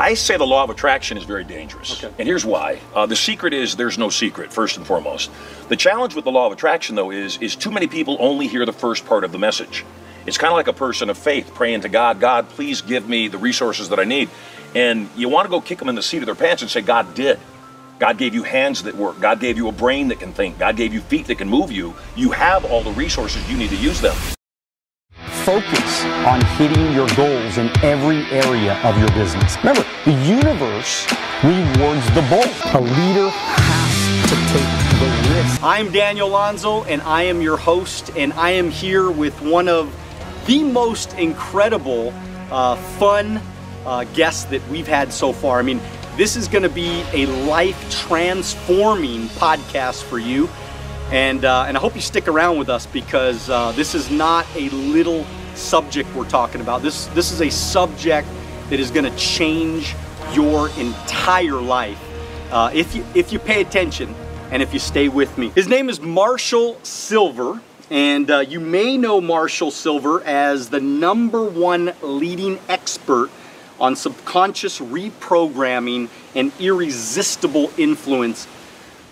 I say the law of attraction is very dangerous. Okay. And here's why. The secret is there's no secret, first and foremost. The challenge with the law of attraction, though, is too many people only hear the first part of the message. It's kind of like a person of faith praying to God, God, please give me the resources that I need. And you want to go kick them in the seat of their pants and say, God did. God gave you hands that work. God gave you a brain that can think. God gave you feet that can move you. You have all the resources. You need to use them. Focus on hitting your goals in every area of your business. Remember, the universe rewards the bold. A leader has to take the risk. I'm Daniel Alonzo, and I am your host, and I am here with one of the most incredible, fun guests that we've had so far. I mean, this is going to be a life-transforming podcast for you. And I hope you stick around with us, because this is not a little subject we're talking about. This is a subject that is going to change your entire life if you pay attention and if you stay with me. His name is Marshall Sylver, and you may know Marshall Sylver as the #1 leading expert on subconscious reprogramming and irresistible influence.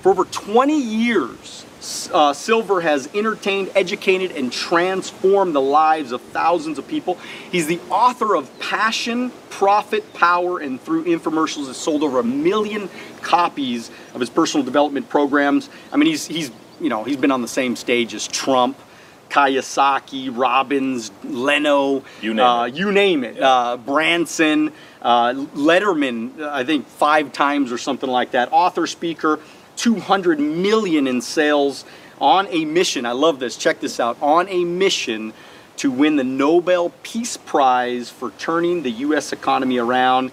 For over 20 years, Sylver has entertained, educated, and transformed the lives of thousands of people. He's the author of Passion, Profit, Power, and through infomercials has sold over 1 million copies of his personal development programs. I mean, he's been on the same stage as Trump, Kiyosaki, Robbins, Leno, you name it, Yeah. Branson, Letterman, I think 5 times or something like that. Author, speaker, 200 million in sales, on a mission. I love this. Check this out. On a mission to win the Nobel Peace Prize for turning the U.S. economy around.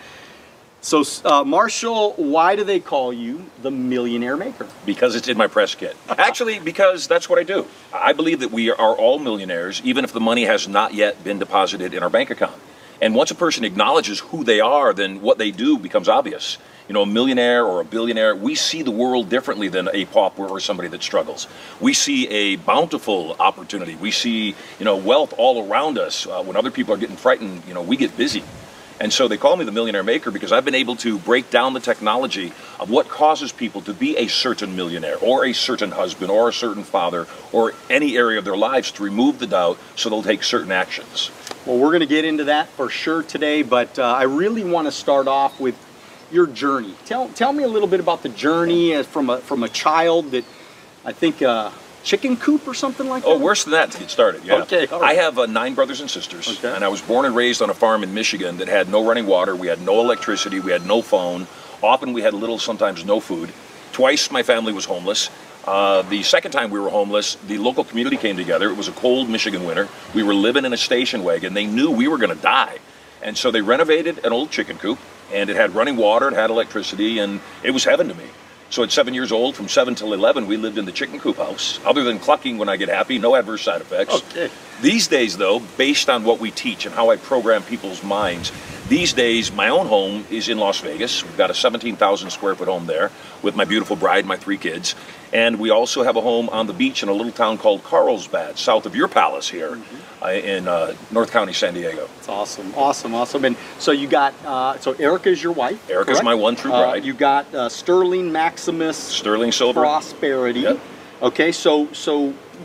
So, Marshall, why do they call you the Millionaire Maker? Because it's in my press kit. Actually, because that's what I do. I believe that we are all millionaires, even if the money has not yet been deposited in our bank account. And once a person acknowledges who they are, then what they do becomes obvious. You know, a millionaire or a billionaire, we see the world differently than a pauper or somebody that struggles. We see a bountiful opportunity. We see, wealth all around us. When other people are getting frightened, we get busy. And so they call me the Millionaire Maker because I've been able to break down the technology of what causes people to be a certain millionaire or a certain husband or a certain father or any area of their lives, to remove the doubt so they'll take certain actions. Well, we're going to get into that for sure today, but I really want to start off with your journey. Tell me a little bit about the journey from a child that, I think, chicken coop or something like that? Oh, worse than that to get started, yeah. Okay, all right. I have 9 brothers and sisters, okay. And I was born and raised on a farm in Michigan that had no running water, we had no electricity, we had no phone. Often we had little, sometimes no food. Twice my family was homeless. The second time we were homeless, the local community came together. It was a cold Michigan winter. We were living in a station wagon. They knew we were going to die. And so they renovated an old chicken coop, and it had running water, it had electricity, and it was heaven to me. So at 7 years old, from 7 till 11, we lived in the chicken coop house. Other than clucking when I get happy, no adverse side effects. Okay. These days, though, based on what we teach and how I program people's minds, these days, my own home is in Las Vegas. We've got a 17,000 square foot home there with my beautiful bride and my 3 kids. And we also have a home on the beach in a little town called Carlsbad, south of your palace here in North County, San Diego. That's awesome, awesome, awesome. And so you got, so Erica's your wife, Erica's correct? my one true bride. You got Sterling Maximus. Sterling Sylver. Prosperity. Yep. Okay, so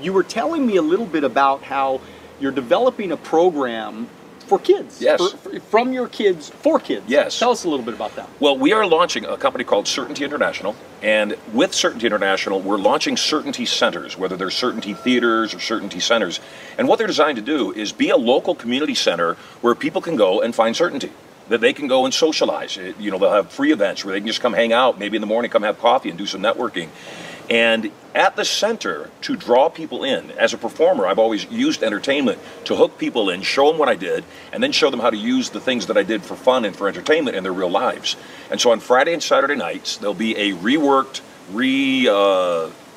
you were telling me a little bit about how you're developing a program for kids. Yes. From your kids, for kids. Yes. Tell us a little bit about that. Well, we are launching a company called Certainty International, and with Certainty International, we're launching Certainty Centers, whether they're Certainty Theaters or Certainty Centers. And what they're designed to do is be a local community center where people can go and find certainty, that they can go and socialize. They'll have free events where they can just come hang out, maybe in the morning come have coffee and do some networking. And at the center, to draw people in, as a performer, I've always used entertainment to hook people in, show them what I did, and then show them how to use the things that I did for fun and for entertainment in their real lives. And so on Friday and Saturday nights, there'll be a reworked,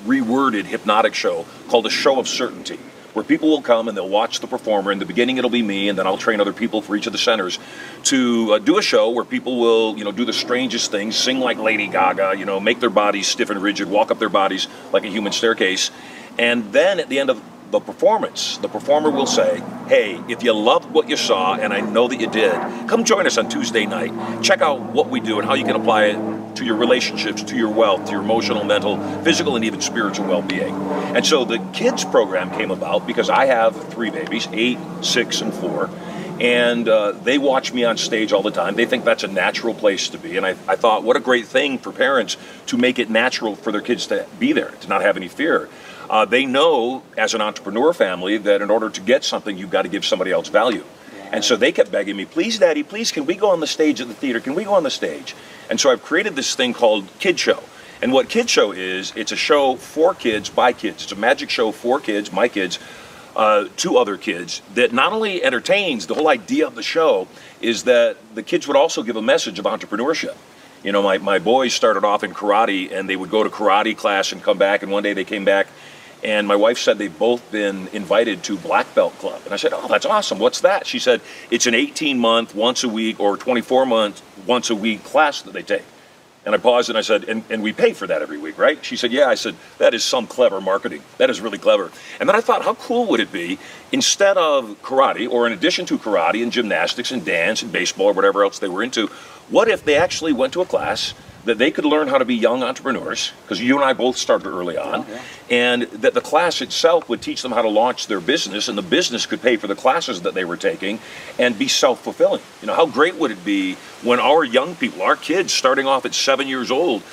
reworded hypnotic show called A Show of Certainty, where people will come and they'll watch the performer. In the beginning it'll be me, and then I'll train other people for each of the centers to do a show where people will do the strangest things, sing like Lady Gaga, make their bodies stiff and rigid, walk up their bodies like a human staircase. And then at the end of the performer will say, hey, if you loved what you saw, and I know that you did, come join us on Tuesday night. Check out what we do and how you can apply it to your relationships, to your wealth, to your emotional, mental, physical, and even spiritual well-being. And so the kids program came about because I have 3 babies, 8, 6, and 4. And they watch me on stage all the time. They think that's a natural place to be. And I thought, what a great thing for parents to make it natural for their kids to be there, to not have any fear. They know, as an entrepreneur family, that in order to get something, you've got to give somebody else value. And so they kept begging me, please, Daddy, please, can we go on the stage at the theater? Can we go on the stage? And so I've created this thing called Kid Show. And what Kid Show is, it's a show for kids, by kids. It's a magic show for kids, my kids, to other kids, that not only entertains, the whole idea of the show is that the kids would also give a message of entrepreneurship. You know, my boys started off in karate, and they would go to karate class and come back, and one day they came back, and my wife said they've both been invited to Black Belt Club. And I said, oh, that's awesome. What's that? She said, it's an 18-month, once a week, or 24-month, once a week class that they take. And I paused and I said, and we pay for that every week, right? She said, yeah. I said, that is some clever marketing. That is really clever. And then I thought, how cool would it be, instead of karate, or in addition to karate and gymnastics and dance and baseball or whatever else they were into, what if they actually went to a class that they could learn how to be young entrepreneurs, because you and I both started early on, and that the class itself would teach them how to launch their business, and the business could pay for the classes that they were taking and be self-fulfilling. You know, how great would it be when our young people, our kids starting off at 7 years old,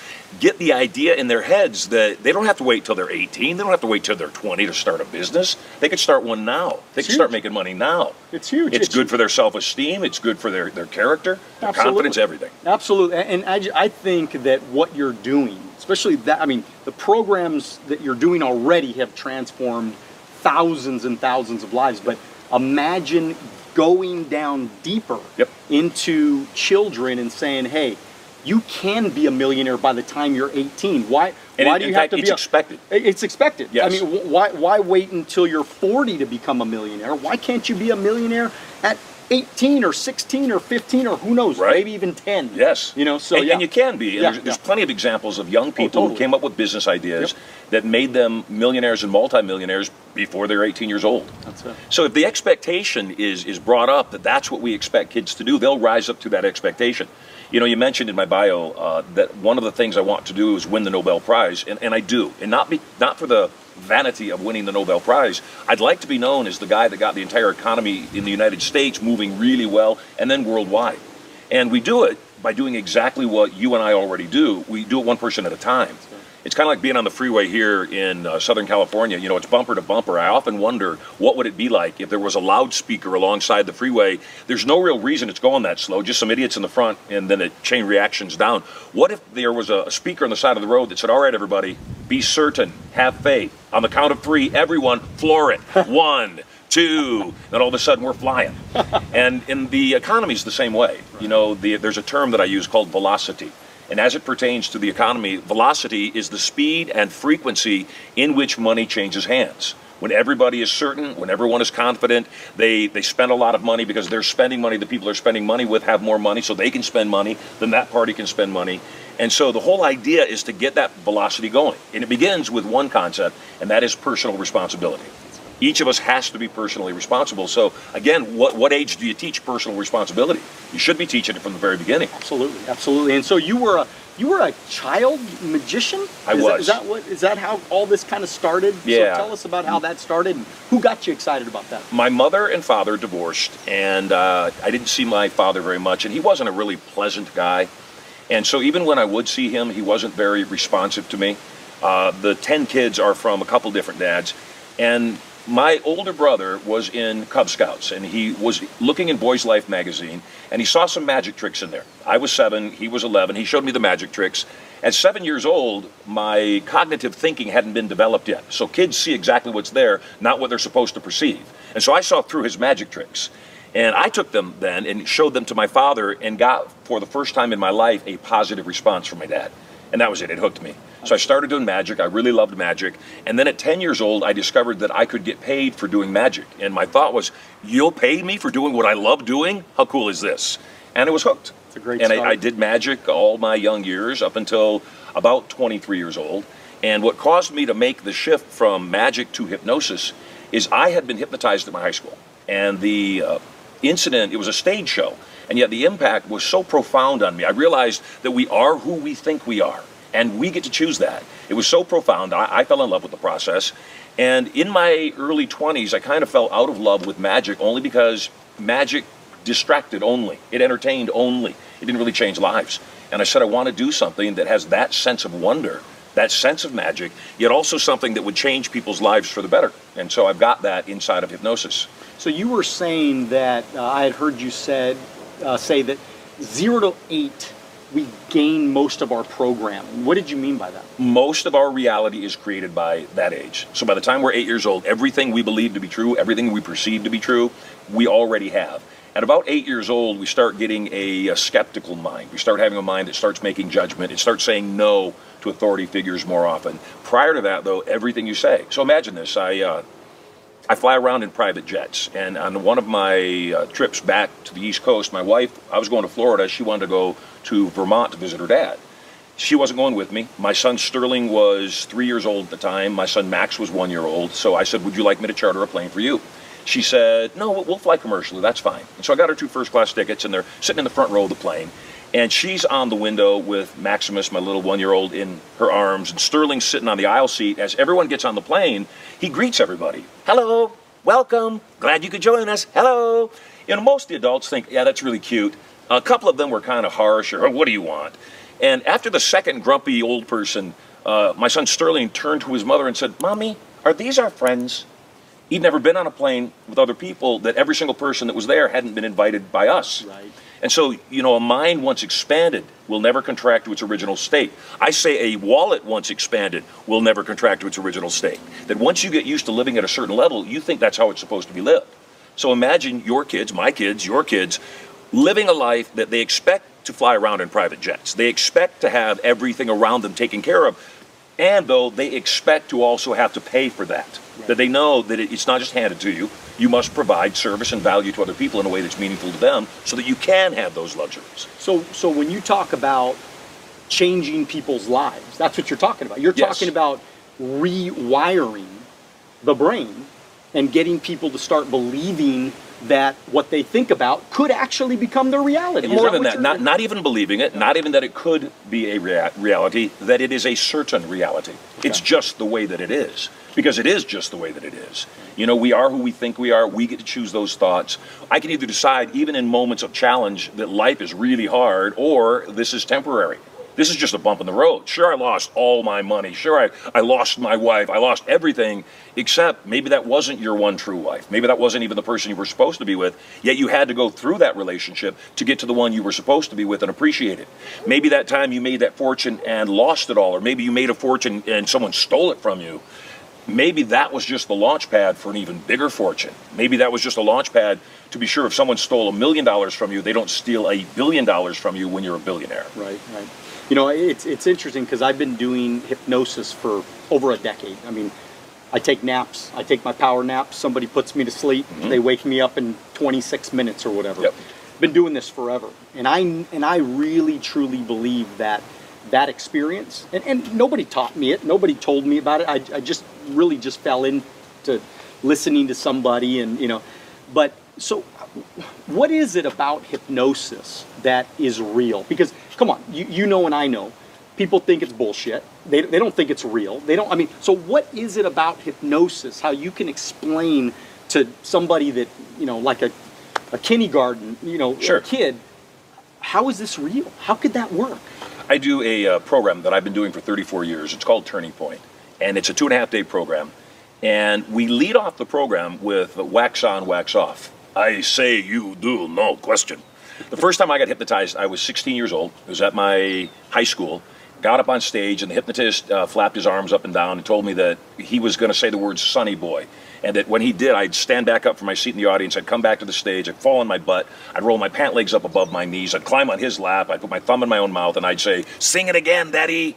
get the idea in their heads that they don't have to wait till they're 18, they don't have to wait till they're 20 to start a business. They could start one now. They can start making money now. It's huge. It's good for their self-esteem, it's good for their character, their confidence, everything. Absolutely. And I think that what you're doing, especially that, I mean, the programs that you're doing already have transformed thousands and thousands of lives, but imagine going down deeper into children and saying, hey, you can be a millionaire by the time you're 18. Why do you have to be? It's expected. It's expected. Yes. I mean, why wait until you're 40 to become a millionaire? Why can't you be a millionaire at 18 or 16 or 15 or who knows, right? Maybe even 10. Yes. You know, so and you can be. And there's plenty of examples of young people who came up with business ideas that made them millionaires and multimillionaires before they're 18 years old. That's it. So if the expectation is brought up that that's what we expect kids to do, they'll rise up to that expectation. You know, you mentioned in my bio that one of the things I want to do is win the Nobel Prize, and I do. And not for the vanity of winning the Nobel Prize. I'd like to be known as the guy that got the entire economy in the United States moving really well, and then worldwide. And we do it by doing exactly what you and I already do. We do it one person at a time. It's kind of like being on the freeway here in Southern California. You know, it's bumper to bumper. I often wonder, what would it be like if there was a loudspeaker alongside the freeway? There's no real reason it's going that slow, just some idiots in the front, and then it chain reactions down. What if there was a speaker on the side of the road that said, all right, everybody, be certain, have faith. On the count of 3, everyone, floor it. 1, 2, then all of a sudden we're flying. And in the economy is the same way. You know, there's a term that I use called velocity. And as it pertains to the economy, velocity is the speed and frequency in which money changes hands. When everybody is certain, when everyone is confident, they spend a lot of money because they're spending money. The people they're spending money with have more money, so they can spend money, then that party can spend money. And so the whole idea is to get that velocity going. And it begins with one concept, and that is personal responsibility. Each of us has to be personally responsible. So again, what age do you teach personal responsibility? You should be teaching it from the very beginning. Absolutely, absolutely. And so you were a child magician? I was. Is that how all this kind of started? Yeah. So tell us about how that started and who got you excited about that? My mother and father divorced, and I didn't see my father very much, and he wasn't a really pleasant guy. And so even when I would see him, he wasn't very responsive to me. The 10 kids are from a couple different dads, and my older brother was in Cub Scouts, and he was looking in Boys Life magazine, and he saw some magic tricks in there. I was 7, he was 11. He showed me the magic tricks. At 7 years old, my cognitive thinking hadn't been developed yet. So kids see exactly what's there, not what they're supposed to perceive. And so I saw through his magic tricks. And I took them then and showed them to my father and got, for the first time in my life, a positive response from my dad. And that was it. It hooked me. So I started doing magic. I really loved magic. And then at 10 years old, I discovered that I could get paid for doing magic. And my thought was, you'll pay me for doing what I love doing? How cool is this? And it was hooked. It's a great start. And I did magic all my young years up until about 23 years old. And what caused me to make the shift from magic to hypnosis is I had been hypnotized at my high school. And the incident, it was a stage show. And yet the impact was so profound on me. I realized that we are who we think we are. And we get to choose that. It was so profound. I fell in love with the process. And in my early 20s, I kind of fell out of love with magic only because magic distracted only. It entertained only. It didn't really change lives. And I said, I want to do something that has that sense of wonder, that sense of magic, yet also something that would change people's lives for the better. And so I've got that inside of hypnosis. So you were saying that, I had heard you say that 0 to 8, we gain most of our programming. What did you mean by that? Most of our reality is created by that age. So by the time we're 8 years old, everything we believe to be true, everything we perceive to be true, we already have. At about 8 years old, we start getting a skeptical mind. We start having a mind that starts making judgment. It starts saying no to authority figures more often. Prior to that, though, everything you say. So imagine this. I fly around in private jets, and on one of my trips back to the East Coast, my wife, I was going to Florida, she wanted to go to Vermont to visit her dad. She wasn't going with me. My son Sterling was 3 years old at the time. My son Max was 1 year old. So I said, would you like me to charter a plane for you? She said, no, we'll fly commercially, that's fine. And so I got her 2 first-class tickets, and they're sitting in the front row of the plane. And she's on the window with Maximus, my little 1 year old, in her arms, and Sterling's sitting on the aisle seat. As everyone gets on the plane, he greets everybody. Hello, welcome, glad you could join us, hello. You know, most of the adults think, yeah, that's really cute. A couple of them were kind of harsh, or what do you want? And after the second grumpy old person, my son Sterling turned to his mother and said, Mommy, are these our friends? He'd never been on a plane with other people, that every single person that was there hadn't been invited by us. Right. And so, you know, a mind once expanded will never contract to its original state. I say a wallet once expanded will never contract to its original state. That once you get used to living at a certain level, you think that's how it's supposed to be lived. So imagine your kids, my kids, your kids, living a life that they expect to fly around in private jets. They expect to have everything around them taken care of. And though they expect to also have to pay for that. Right. That they know that it's not just handed to you. You must provide service and value to other people in a way that's meaningful to them so that you can have those luxuries. So when you talk about changing people's lives, that's what you're talking about. You're talking about rewiring the brain and getting people to start believing that what they think about could actually become their reality. More than that, not even believing it, not even that it could be a reality, that it is a certain reality. Okay. It's just the way that it is. Because it is just the way that it is. You know, we are who we think we are. We get to choose those thoughts. I can either decide, even in moments of challenge, that life is really hard, or this is temporary. This is just a bump in the road. Sure, I lost all my money. Sure, I lost my wife. I lost everything, except maybe that wasn't your one true wife. Maybe that wasn't even the person you were supposed to be with, yet you had to go through that relationship to get to the one you were supposed to be with and appreciate it. Maybe that time you made that fortune and lost it all, or maybe you made a fortune and someone stole it from you. Maybe that was just the launch pad for an even bigger fortune. Maybe that was just a launch pad to be sure if someone stole $1 million from you, they don't steal $1 billion from you when you're a billionaire. Right, right. You know, it's interesting because I've been doing hypnosis for over a decade. I mean, I take naps. I take my power naps. Somebody puts me to sleep. Mm-hmm. They wake me up in 26 minutes or whatever. Yep. Been doing this forever. And I really, truly believe that experience, and nobody taught me it. Nobody told me about it. I just really just fell into listening to somebody, and, you know. But so what is it about hypnosis that is real? Because, come on, you know and I know, people think it's bullshit. They don't think it's real. They don't, I mean, so what is it about hypnosis, how you can explain to somebody that, you know, like a kindergarten, you know, sure, kid, how is this real? How could that work? I do a program that I've been doing for 34 years. It's called Turning Point, and it's a 2.5-day program. And we lead off the program with wax on, wax off. I say you do, no question. The first time I got hypnotized, I was 16 years old. It was at my high school. Got up on stage, and the hypnotist flapped his arms up and down and told me that he was going to say the word "Sonny Boy," and that when he did, I'd stand back up from my seat in the audience, I'd come back to the stage, I'd fall on my butt, I'd roll my pant legs up above my knees, I'd climb on his lap, I'd put my thumb in my own mouth, and I'd say, "Sing it again, Daddy."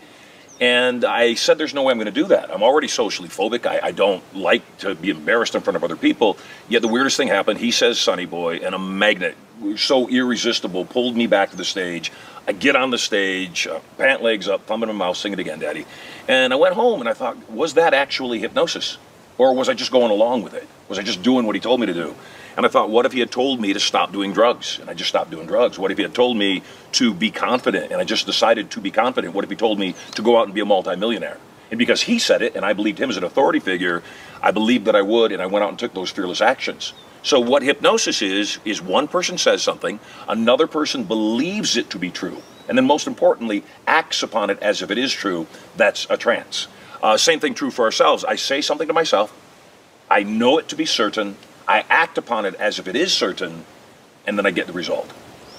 And I said, there's no way I'm going to do that. I'm already socially phobic. I don't like to be embarrassed in front of other people. Yet the weirdest thing happened. He says "Sonny Boy," and a magnet, so irresistible, pulled me back to the stage. I get on the stage, pant legs up, thumb in my mouth, "Sing it again, Daddy." And I went home and I thought, was that actually hypnosis? Or was I just going along with it? Was I just doing what he told me to do? And I thought, what if he had told me to stop doing drugs? And I just stopped doing drugs. What if he had told me to be confident? And I just decided to be confident. What if he told me to go out and be a multi-millionaire? And because he said it, and I believed him as an authority figure, I believed that I would, and I went out and took those fearless actions. So what hypnosis is one person says something, another person believes it to be true, and then most importantly, acts upon it as if it is true. That's a trance. Same thing true for ourselves. I say something to myself, I know it to be certain, I act upon it as if it is certain, and then I get the result.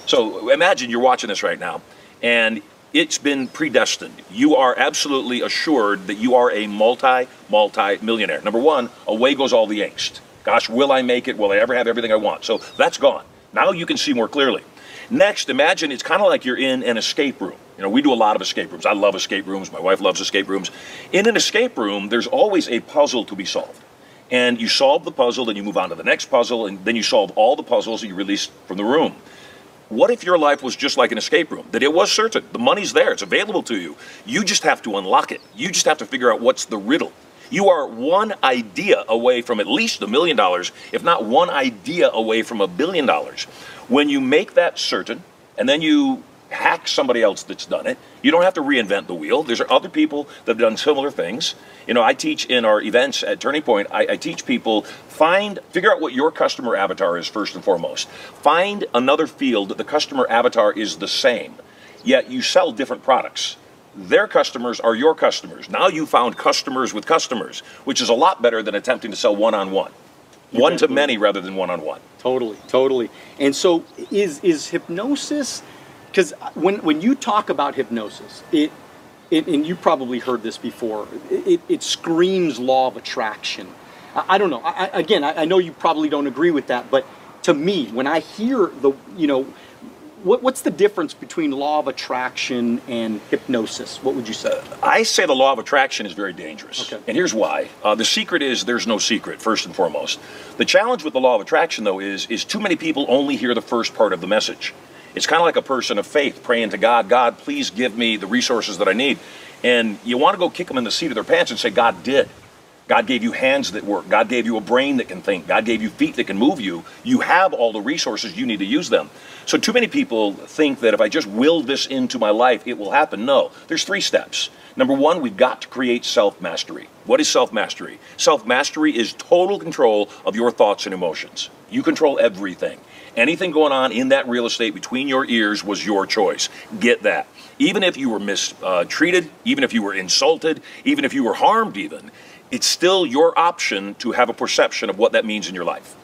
So imagine you're watching this right now, and it's been predestined. You are absolutely assured that you are a multi-millionaire. Number one, away goes all the angst. Gosh, will I make it? Will I ever have everything I want? So that's gone. Now you can see more clearly. Next, imagine it's kind of like you're in an escape room. You know, we do a lot of escape rooms. I love escape rooms. My wife loves escape rooms. In an escape room, there's always a puzzle to be solved. And you solve the puzzle, then you move on to the next puzzle, and then you solve all the puzzles that you release from the room. What if your life was just like an escape room? That it was certain. The money's there. It's available to you. You just have to unlock it. You just have to figure out what's the riddle. You are one idea away from at least $1 million, if not one idea away from $1 billion. When you make that certain, and then you hack somebody else that's done it, you don't have to reinvent the wheel. There's other people that have done similar things. You know, I teach in our events at Turning Point, I teach people, figure out what your customer avatar is first and foremost. Find another field that the customer avatar is the same, yet you sell different products. Their customers are your customers. Now you found customers with customers, which is a lot better than attempting to sell one-on-one. One to many rather than one-on-one. Totally, totally. And so is hypnosis, because when you talk about hypnosis, and you probably heard this before, it screams law of attraction. I don't know. I know you probably don't agree with that, but to me, when I hear what's the difference between law of attraction and hypnosis? What would you say? I say the law of attraction is very dangerous. Okay. And here's why. The secret is there's no secret, first and foremost. The challenge with the law of attraction, though, is too many people only hear the first part of the message. It's kind of like a person of faith praying to God, God, please give me the resources that I need. And you want to go kick them in the seat of their pants and say, God did. God gave you hands that work. God gave you a brain that can think. God gave you feet that can move you. You have all the resources. You need to use them. So too many people think that if I just will this into my life, it will happen. No, there's 3 steps. Number 1, we've got to create self-mastery. What is self-mastery? Self-mastery is total control of your thoughts and emotions. You control everything. Anything going on in that real estate between your ears was your choice. Get that. Even if you were mistreated, even if you were insulted, even if you were harmed even, it's still your option to have a perception of what that means in your life.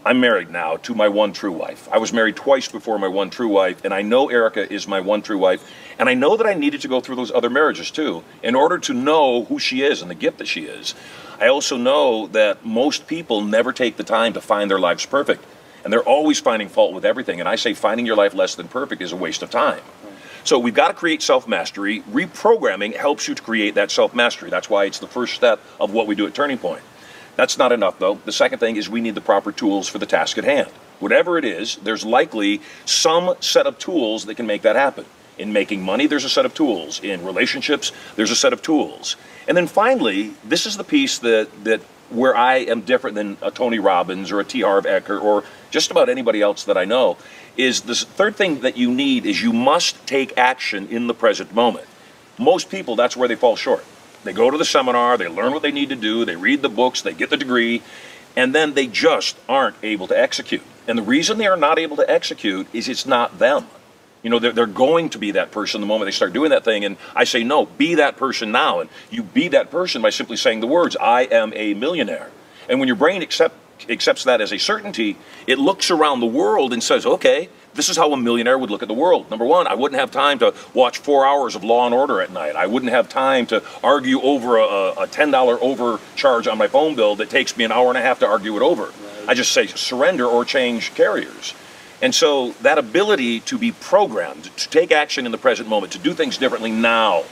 I'm married now to my one true wife. I was married twice before my one true wife, and I know Erica is my one true wife, and I know that I needed to go through those other marriages too in order to know who she is and the gift that she is. I also know that most people never take the time to find their lives perfect, and they're always finding fault with everything, and I say finding your life less than perfect is a waste of time. So we've got to create self-mastery. Reprogramming helps you to create that self-mastery. That's why it's the first step of what we do at Turning Point. That's not enough, though. The second thing is we need the proper tools for the task at hand. Whatever it is, there's likely some set of tools that can make that happen. In making money, there's a set of tools. In relationships, there's a set of tools. And then finally, this is the piece that where I am different than a Tony Robbins or a T. Harv Eker or just about anybody else that I know, is this third thing that you need is you must take action in the present moment. Most people, that's where they fall short. They go to the seminar, they learn what they need to do, they read the books, they get the degree, and then they just aren't able to execute. And the reason they are not able to execute is it's not them. You know, they're going to be that person the moment they start doing that thing, and I say, no, be that person now. And you be that person by simply saying the words, I am a millionaire. And when your brain accepts that as a certainty, it looks around the world and says, okay, this is how a millionaire would look at the world. Number 1, I wouldn't have time to watch 4 hours of Law and Order at night. I wouldn't have time to argue over a $10 overcharge on my phone bill that takes me an hour and a half to argue it over. Right. I just say surrender or change carriers. And so that ability to be programmed, to take action in the present moment, to do things differently now.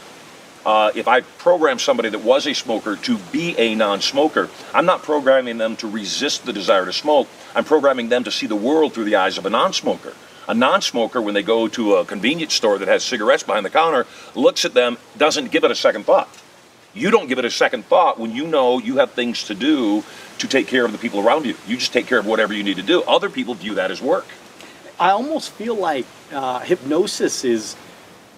If I program somebody that was a smoker to be a non-smoker, I'm not programming them to resist the desire to smoke. I'm programming them to see the world through the eyes of a non-smoker. A non-smoker, when they go to a convenience store that has cigarettes behind the counter, looks at them, doesn't give it a second thought. You don't give it a second thought when you know you have things to do to take care of the people around you. You just take care of whatever you need to do. Other people view that as work. I almost feel like hypnosis is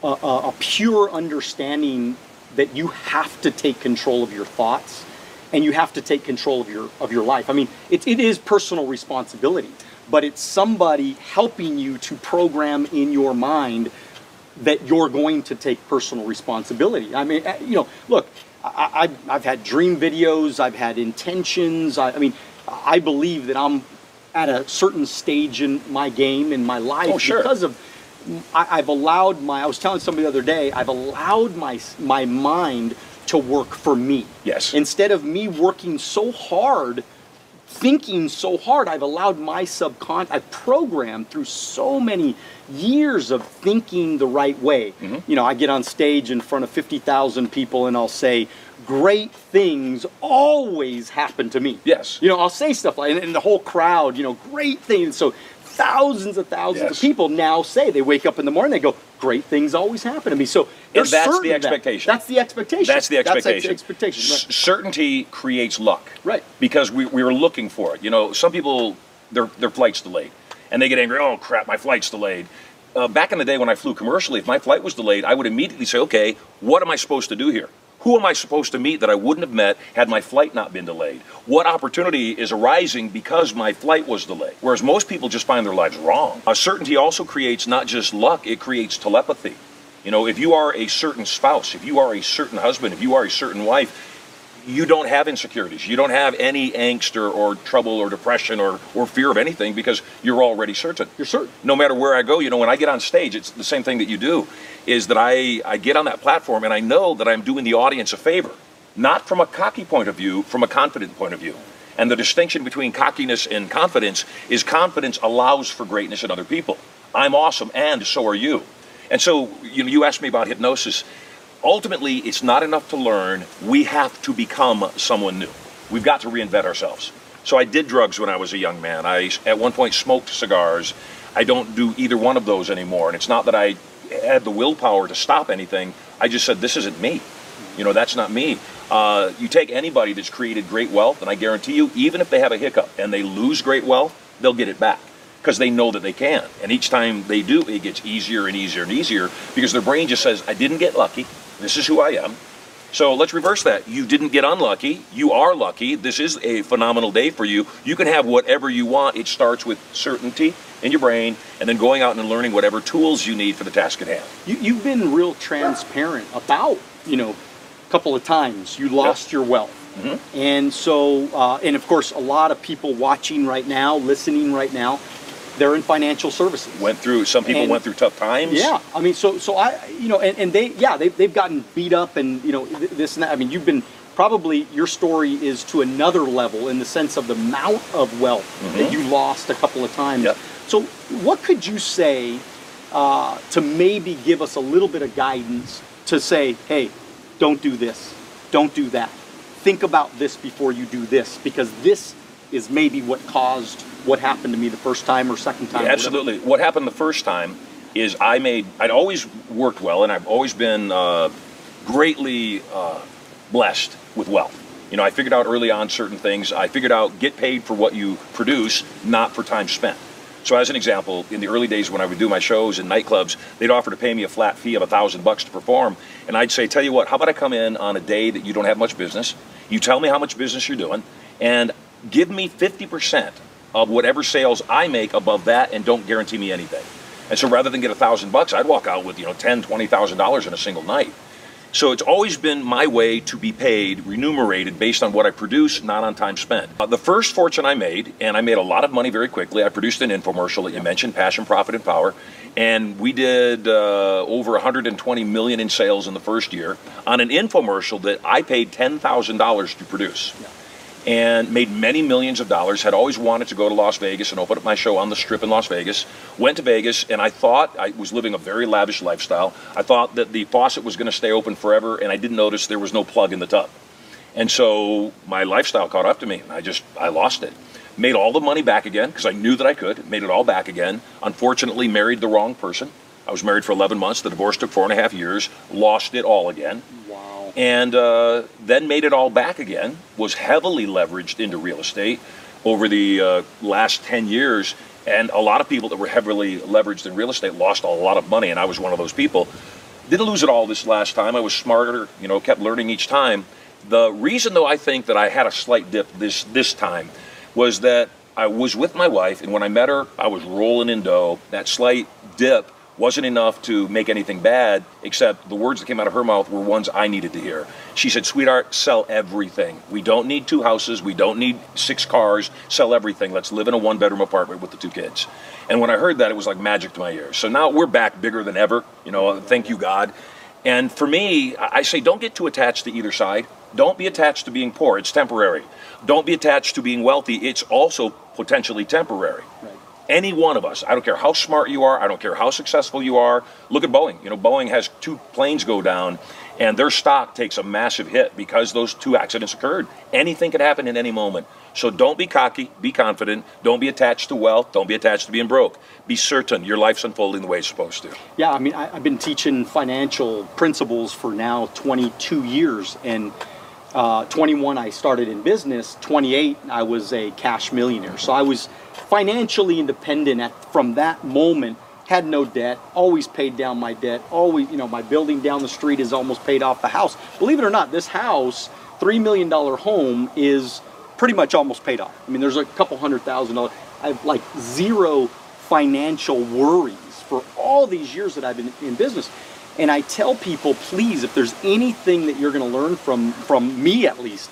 a pure understanding that you have to take control of your thoughts and you have to take control of your life. I mean, it is personal responsibility, but it's somebody helping you to program in your mind that you're going to take personal responsibility. I mean, you know, look, I've had dream videos, I've had intentions. I mean, I believe that I'm at a certain stage in my game, in my life, because of I've allowed I was telling somebody the other day, I've allowed my mind to work for me. Yes. Instead of me working so hard, thinking so hard, I've allowed my I've programmed through so many years of thinking the right way. You know, I get on stage in front of 50,000 people and I'll say, great things always happen to me. Yes. You know, I'll say stuff like, and the whole crowd, you know, great things. So thousands of people now say, they wake up in the morning, they go, great things always happen to me. So and that's the expectation. That's the expectation. That's the expectation. That's the expectation. Right. Certainty creates luck. Right. Because we were looking for it. You know, some people, their flight's delayed. And they get angry, oh crap, my flight's delayed. Back in the day when I flew commercially, if my flight was delayed, I would immediately say, okay, what am I supposed to do here? Who am I supposed to meet that I wouldn't have met had my flight not been delayed? What opportunity is arising because my flight was delayed? Whereas most people just find their lives wrong. Certainty also creates not just luck, it creates telepathy. You know, if you are a certain spouse, if you are a certain husband, if you are a certain wife, you don't have insecurities. You don't have any angst or trouble or depression or fear of anything because you're already certain. You're certain. No matter where I go, you know, when I get on stage, it's the same thing that you do, is that I get on that platform and I know that I'm doing the audience a favor. Not from a cocky point of view, from a confident point of view. And the distinction between cockiness and confidence is confidence allows for greatness in other people. I'm awesome and so are you. And so, you know, you asked me about hypnosis. Ultimately, it's not enough to learn. We have to become someone new. We've got to reinvent ourselves. So I did drugs when I was a young man. I, at one point, smoked cigars. I don't do either one of those anymore. And it's not that I had the willpower to stop anything. I just said, this isn't me. You know, that's not me. You take anybody that's created great wealth, and I guarantee you, even if they have a hiccup and they lose great wealth, they'll get it back because they know that they can. And each time they do, it gets easier and easier and easier because their brain just says, I didn't get lucky. This is who I am. So let's reverse that. You didn't get unlucky. You are lucky. This is a phenomenal day for you. You can have whatever you want. It starts with certainty in your brain and then going out and learning whatever tools you need for the task at hand. You've been real transparent about, you know, a couple of times you lost your wealth. And so, and of course, a lot of people watching right now, listening right now, they're in financial services. Some people went through tough times. Yeah, I mean, so I, you know, and they've gotten beat up and, you know, this and that. I mean, you've been, probably your story is to another level in the sense of the amount of wealth that you lost a couple of times. So what could you say to maybe give us a little bit of guidance to say, hey, don't do this, don't do that. Think about this before you do this, because this is maybe what caused what happened to me the first time or second time. Yeah, absolutely. What happened the first time is I'd always worked well, and I've always been greatly blessed with wealth. You know, I figured out early on certain things. I figured out get paid for what you produce, not for time spent. So as an example, in the early days when I would do my shows in nightclubs, they'd offer to pay me a flat fee of $1,000 to perform. And I'd say, tell you what, how about I come in on a day that you don't have much business, you tell me how much business you're doing, and give me 50% of whatever sales I make above that and don't guarantee me anything. And so rather than get $1,000, I'd walk out with, you know, $10,000, $20,000 in a single night. So it's always been my way to be paid, remunerated based on what I produce, not on time spent. The first fortune I made, and I made a lot of money very quickly, I produced an infomercial that you mentioned, Passion, Profit, and Power, and we did over 120 million in sales in the first year on an infomercial that I paid $10,000 to produce. And made many millions of dollars, had always wanted to go to Las Vegas and open up my show on the Strip in Las Vegas. Went to Vegas, and I thought I was living a very lavish lifestyle. I thought that the faucet was going to stay open forever, and I didn't notice there was no plug in the tub. And so my lifestyle caught up to me. I lost it. Made all the money back again, because I knew that I could. Made it all back again. Unfortunately, married the wrong person. I was married for 11 months. The divorce took 4.5 years. Lost it all again. Wow. Wow. And then made it all back again, was heavily leveraged into real estate over the last 10 years. And a lot of people that were heavily leveraged in real estate lost a lot of money, and I was one of those people. Didn't lose it all this last time. I was smarter, you know, kept learning each time. The reason, though, I think that I had a slight dip this time was that I was with my wife, and when I met her, I was rolling in dough. That slight dip wasn't enough to make anything bad, except the words that came out of her mouth were ones I needed to hear. She said, "Sweetheart, sell everything. We don't need 2 houses. We don't need 6 cars. Sell everything. Let's live in a 1-bedroom apartment with the 2 kids." And when I heard that, it was like magic to my ears. So now we're back bigger than ever. You know, thank you, God. And for me, I say don't get too attached to either side. Don't be attached to being poor. It's temporary. Don't be attached to being wealthy. It's also potentially temporary. Right. Any one of us, I don't care how smart you are, I don't care how successful you are. Look at Boeing. You know, Boeing has 2 planes go down, and their stock takes a massive hit because those 2 accidents occurred. Anything could happen in any moment. So don't be cocky, be confident. Don't be attached to wealth. Don't be attached to being broke. Be certain your life's unfolding the way it's supposed to. Yeah, I mean, I've been teaching financial principles for now 22 years, and 21 I started in business, 28 I was a cash millionaire. So I was financially independent from that moment, had no debt, always paid down my debt, always, you know, my building down the street is almost paid off. The house, believe it or not, this house, $3 million home, is pretty much almost paid off. I mean, there's a couple $100,000. I have like 0 financial worries for all these years that I've been in business. And I tell people, please, if there's anything that you're going to learn from me at least,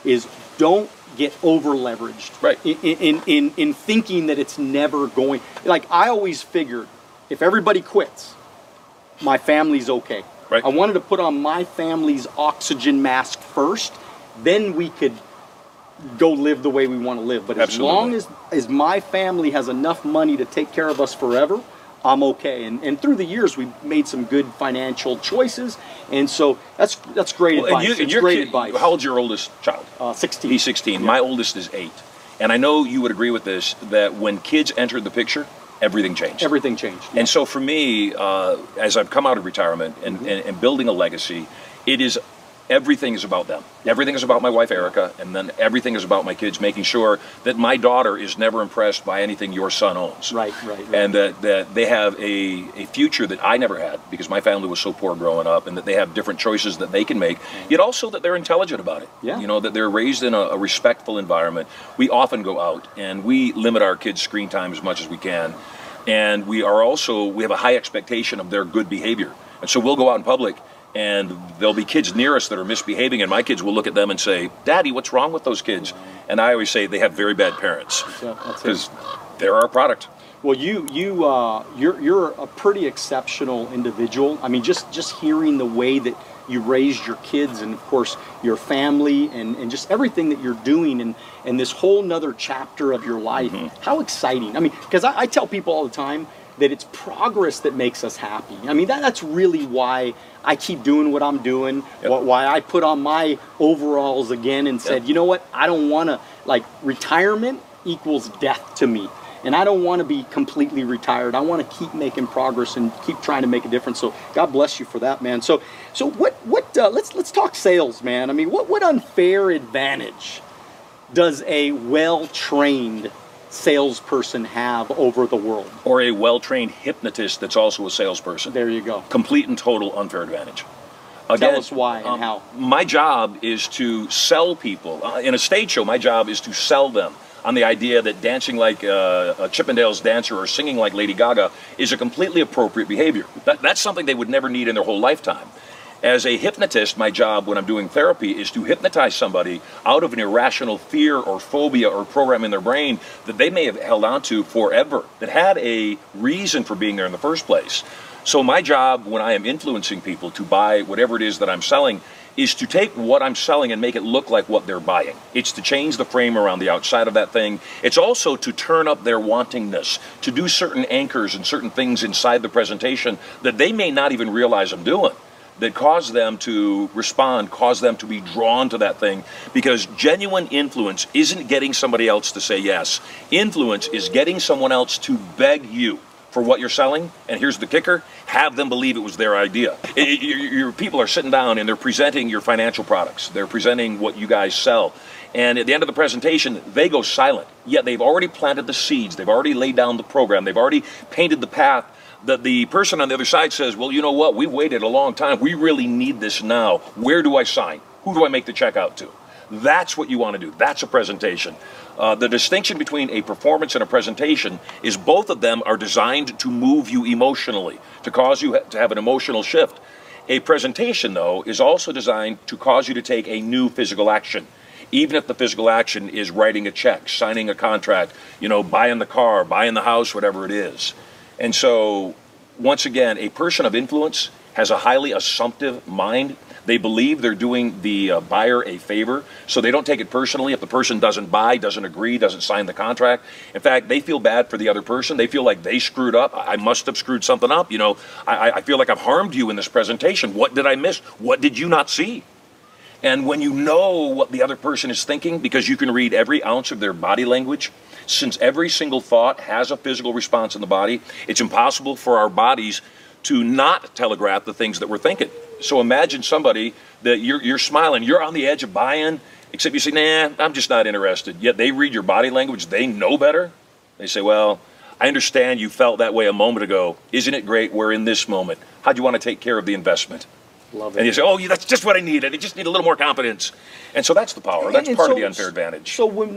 is don't get over leveraged. Right. In thinking that it's never going. Like, I always figured, if everybody quits, my family's okay. Right. I wanted to put on my family's oxygen mask first, then we could go live the way we want to live. But as long as my family has enough money to take care of us forever, I'm okay. And through the years, we've made some good financial choices, and so that's great advice. It's great advice. How old's your oldest child? 16. He's 16. Yeah. My oldest is 8. And I know you would agree with this, that when kids entered the picture, everything changed. Everything changed. Yeah. And so for me, as I've come out of retirement and building a legacy, everything is about them. Everything is about my wife, Erica, and then everything is about my kids, making sure that my daughter is never impressed by anything your son owns. Right. And that they have a future that I never had because my family was so poor growing up, and that they have different choices that they can make, yet also that they're intelligent about it. Yeah. You know, that they're raised in a respectful environment. We often go out and we limit our kids' screen time as much as we can. And we have a high expectation of their good behavior. And so we'll go out in public, and there'll be kids near us that are misbehaving, and my kids will look at them and say, "Daddy, what's wrong with those kids?" And I always say they have very bad parents, because they're our product. Well, you're a pretty exceptional individual. I mean, just hearing the way that you raised your kids, and of course your family, and just everything that you're doing, and this whole nother chapter of your life. How exciting! I mean, because I tell people all the time that it's progress that makes us happy. I mean, that's really why I keep doing what I'm doing, why I put on my overalls again and said, you know what, I don't want to, like, retirement equals death to me. And I don't want to be completely retired. I want to keep making progress and keep trying to make a difference. So God bless you for that, man. So let's talk sales, man. I mean, what unfair advantage does a well-trained salesperson have over the world? Or a well-trained hypnotist that's also a salesperson. There you go. Complete and total unfair advantage. Again, tell us why and how. My job is to sell people. In a stage show, my job is to sell them on the idea that dancing like a Chippendales dancer or singing like Lady Gaga is a completely appropriate behavior. That's something they would never need in their whole lifetime. As a hypnotist, my job when I'm doing therapy is to hypnotize somebody out of an irrational fear or phobia or program in their brain that they may have held on to forever, that had a reason for being there in the first place. So my job when I am influencing people to buy whatever it is that I'm selling is to take what I'm selling and make it look like what they're buying. It's to change the frame around the outside of that thing. It's also to turn up their wantingness, to do certain anchors and certain things inside the presentation that they may not even realize I'm doing, that cause them to respond, cause them to be drawn to that thing. Because genuine influence isn't getting somebody else to say yes. Influence is getting someone else to beg you for what you're selling, and here's the kicker, have them believe it was their idea. Your people are sitting down and they're presenting your financial products. They're presenting what you guys sell. And at the end of the presentation, they go silent. Yet they've already planted the seeds. They've already laid down the program. They've already painted the path that the person on the other side says, well, you know what? We've waited a long time. We really need this now. Where do I sign? Who do I make the check out to? That's what you want to do. That's a presentation. The distinction between a performance and a presentation is both of them are designed to move you emotionally, to cause you to have an emotional shift. A presentation, though, is also designed to cause you to take a new physical action. Even if the physical action is writing a check, signing a contract, you know, buying the car, buying the house, whatever it is. And so, once again, a person of influence has a highly assumptive mind. They believe they're doing the buyer a favor, so they don't take it personally if the person doesn't buy, doesn't agree, doesn't sign the contract. In fact, they feel bad for the other person. They feel like they screwed up. I must have screwed something up. You know, I feel like I've harmed you in this presentation. What did I miss? What did you not see? And when you know what the other person is thinking, because you can read every ounce of their body language, since every single thought has a physical response in the body, it's impossible for our bodies to not telegraph the things that we're thinking. So imagine somebody that you're smiling, you're on the edge of buying, except you say, nah, I'm just not interested. Yet they read your body language, they know better. They say, well, I understand you felt that way a moment ago. Isn't it great we're in this moment? How do you want to take care of the investment? Love it. And you say, oh, yeah, that's just what I needed. I just need a little more confidence. And so that's the power. That's part of the unfair advantage. So when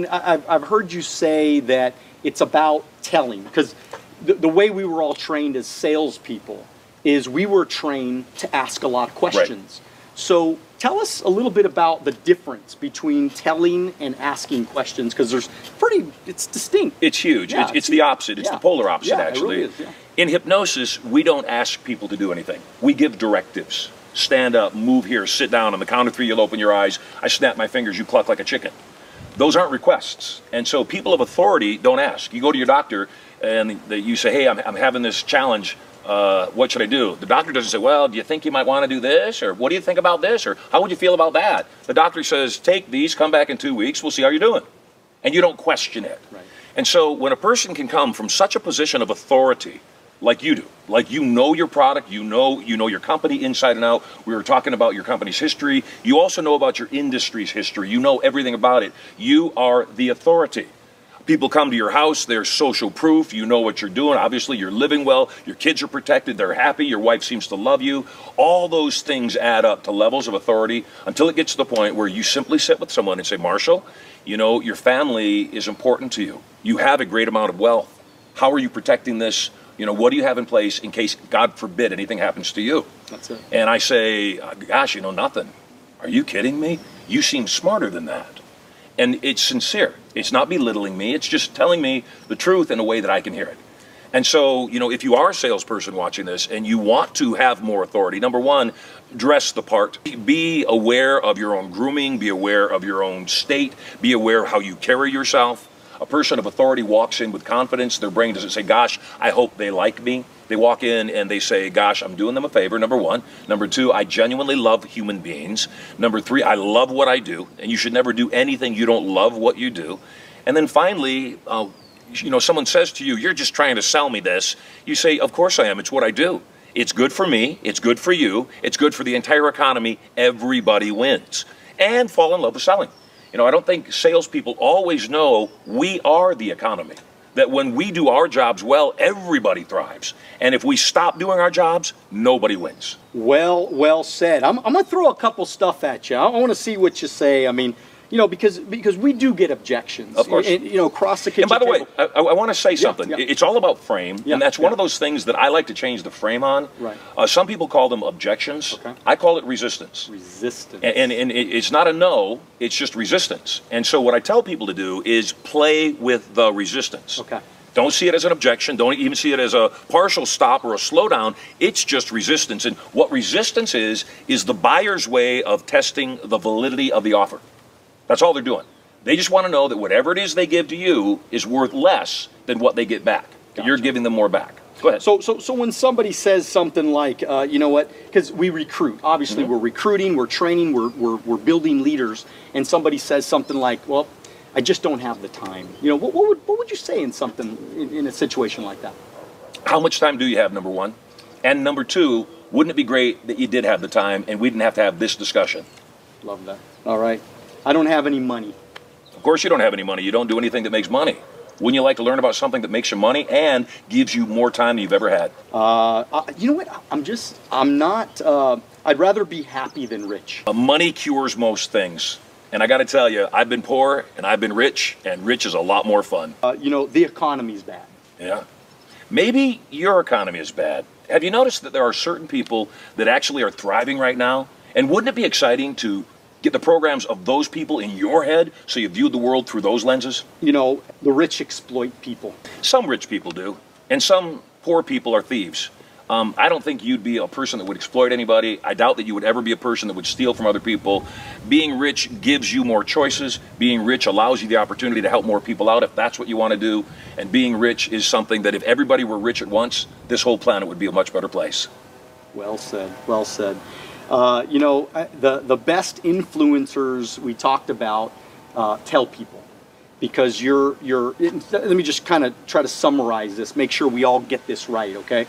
I've heard you say that it's about telling, because the way we were all trained as salespeople is we were trained to ask a lot of questions. Right. So tell us a little bit about the difference between telling and asking questions, because it's distinct. It's huge. Yeah, it's the opposite. It's the polar opposite, actually. It really is, yeah. In hypnosis, we don't ask people to do anything. We give directives. Stand up, move here, sit down. On the count of 3, you'll open your eyes. I snap my fingers, you cluck like a chicken. Those aren't requests. And so people of authority don't ask. You go to your doctor and you say, hey, I'm having this challenge. What should I do? The doctor doesn't say, well, do you think you might want to do this? Or what do you think about this? Or how would you feel about that? The doctor says, take these, come back in 2 weeks, we'll see how you're doing. And you don't question it. Right. And so when a person can come from such a position of authority, like you do, like you know your product, you know your company inside and out. We were talking about your company's history. You also know about your industry's history. You know everything about it. You are the authority. People come to your house, they're social proof, you know what you're doing, obviously you're living well, your kids are protected, they're happy, your wife seems to love you. All those things add up to levels of authority until it gets to the point where you simply sit with someone and say, Marshall, you know, your family is important to you. You have a great amount of wealth. How are you protecting this? You know, what do you have in place in case, God forbid, anything happens to you? That's it. And I say, gosh, you know, nothing. Are you kidding me? You seem smarter than that. And it's sincere. It's not belittling me. It's just telling me the truth in a way that I can hear it. And so, you know, if you are a salesperson watching this and you want to have more authority, number one, dress the part. Be aware of your own grooming. Be aware of your own state. Be aware of how you carry yourself. A person of authority walks in with confidence. Their brain doesn't say, gosh, I hope they like me. They walk in and they say, gosh, I'm doing them a favor, number one. Number two, I genuinely love human beings. Number three, I love what I do. And you should never do anything you don't love what you do. And then finally, you know, someone says to you, you're just trying to sell me this. You say, of course I am. It's what I do. It's good for me. It's good for you. It's good for the entire economy. Everybody wins. And fall in love with selling. You know, I don't think salespeople always know we are the economy. That when we do our jobs well, everybody thrives. And if we stop doing our jobs, nobody wins. Well said. I'm going to throw a couple stuff at you. I want to see what you say. I mean, you know, because we do get objections. Of course. And, you know, across the kitchen table. And by the way, I want to say something. Yeah. It's all about frame. And that's one of those things that I like to change the frame on. Right. Some people call them objections. Okay. I call it resistance. Resistance. And it's not a no, it's just resistance. And so what I tell people to do is play with the resistance. Okay. Don't see it as an objection. Don't even see it as a partial stop or a slowdown. It's just resistance. And what resistance is the buyer's way of testing the validity of the offer. That's all they're doing. They just want to know that whatever it is they give to you is worth less than what they get back. Gotcha. You're giving them more back. Go ahead. So when somebody says something like, you know what, because we recruit, obviously we're recruiting, we're training, we're building leaders, and somebody says something like, well, I just don't have the time. What would you say in something, in a situation like that? How much time do you have, number one? And number two, wouldn't it be great that you did have the time and we didn't have to have this discussion? Love that. All right. I don't have any money. Of course you don't have any money. You don't do anything that makes money. Wouldn't you like to learn about something that makes you money and gives you more time than you've ever had? You know what? I'm not, I'd rather be happy than rich. Money cures most things. And I got to tell you, I've been poor and I've been rich, and rich is a lot more fun. The economy's bad. Yeah. Maybe your economy is bad. Have you noticed that there are certain people that actually are thriving right now? And wouldn't it be exciting to get the programs of those people in your head so you viewed the world through those lenses? The rich exploit people. Some rich people do, and some poor people are thieves. I don't think you'd be a person that would exploit anybody. I doubt that you would ever be a person that would steal from other people. Being rich gives you more choices. Being rich allows you the opportunity to help more people out if that's what you want to do. And being rich is something that if everybody were rich at once, this whole planet would be a much better place. Well said. Well said. The best influencers we talked about tell people, because let me just kind of try to summarize this, make sure we all get this right, okay?